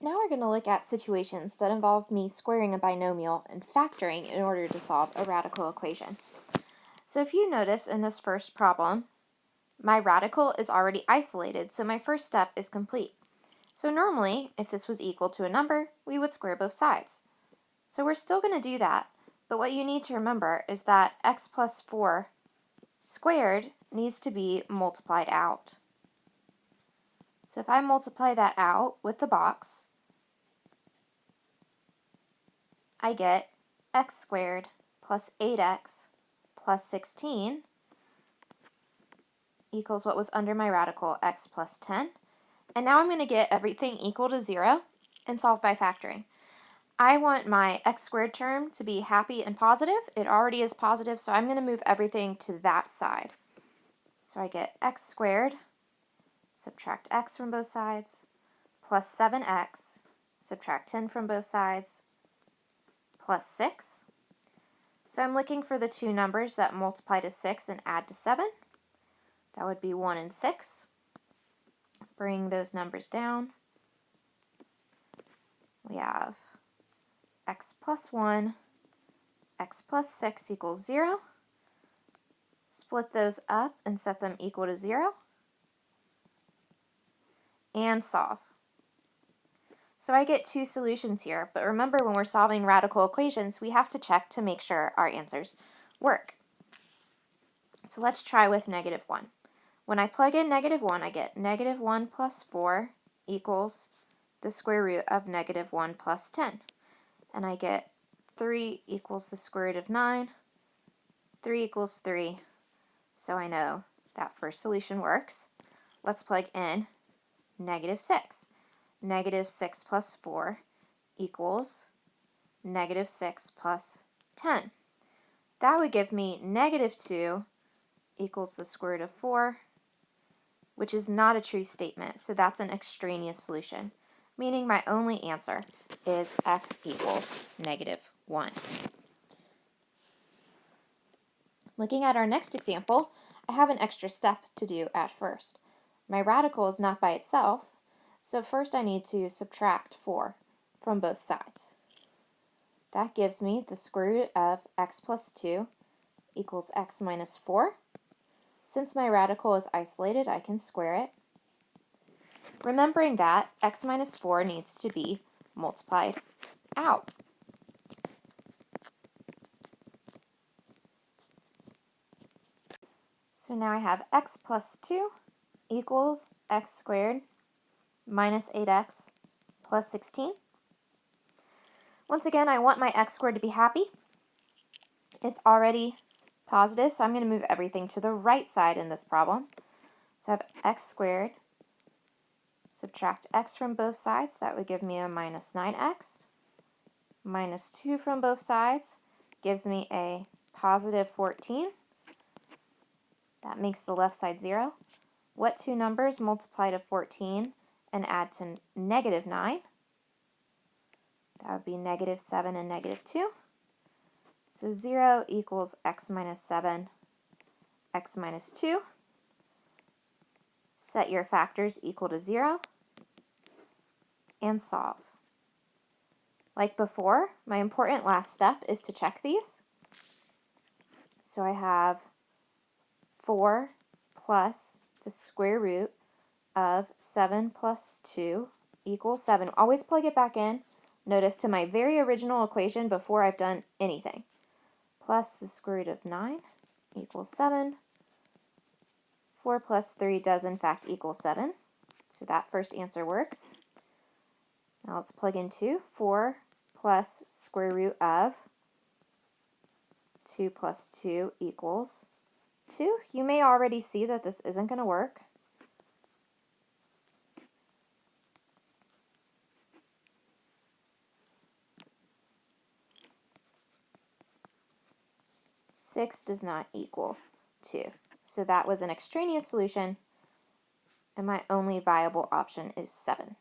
Now we're going to look at situations that involve me squaring a binomial and factoring in order to solve a radical equation. So if you notice in this first problem, my radical is already isolated, so my first step is complete. So normally, if this was equal to a number, we would square both sides. So we're still going to do that, but what you need to remember is that x plus 4 squared needs to be multiplied out. So if I multiply that out with the box, I get x squared plus 8x plus 16 equals what was under my radical, x plus 10. And now I'm going to get everything equal to 0 and solve by factoring. I want my x squared term to be happy and positive. It already is positive, so I'm going to move everything to that side. So I get x squared, subtract x from both sides, plus 7x, subtract 10 from both sides, plus 6. So I'm looking for the two numbers that multiply to 6 and add to 7. That would be 1 and 6. Bring those numbers down. We have x plus 1, x plus 6 equals 0. Split those up and set them equal to 0. And solve. So I get two solutions here, but remember when we're solving radical equations, we have to check to make sure our answers work. So let's try with -1. When I plug in -1, I get -1 plus 4 equals the square root of -1 plus 10. And I get 3 equals the square root of 9. 3 equals 3. So I know that first solution works. Let's plug in -6. -6 plus 4 equals -6 plus 10. That would give me -2 equals the square root of 4, which is not a true statement, so that's an extraneous solution, meaning my only answer is x equals -1. Looking at our next example, I have an extra step to do at first. My radical is not by itself, so first I need to subtract 4 from both sides. That gives me the square root of x plus 2 equals x minus 4. Since my radical is isolated, I can square it. Remembering that x minus 4 needs to be multiplied out. So now I have x plus 2 equals x squared minus 8x plus 16. Once again, I want my x squared to be happy. It's already positive, so I'm going to move everything to the right side in this problem. So I have x squared, subtract x from both sides, that would give me a minus 9x. Minus 2 from both sides gives me a positive 14. That makes the left side 0. What two numbers multiply to 14 and add to -9? That would be -7 and -2. So 0 equals x minus 7, x minus 2. Set your factors equal to 0 and solve. Like before, my important last step is to check these. So I have 4 plus the square root of 7 plus 2 equals 7. Always plug it back in. Notice to my very original equation before I've done anything. Plus the square root of 9 equals 7. 4 plus 3 does in fact equal 7. So that first answer works. Now let's plug in 2. 4 plus square root of 2 plus 2 equals 2. You may already see that this isn't going to work. Six does not equal 2. So that was an extraneous solution, and my only viable option is 7.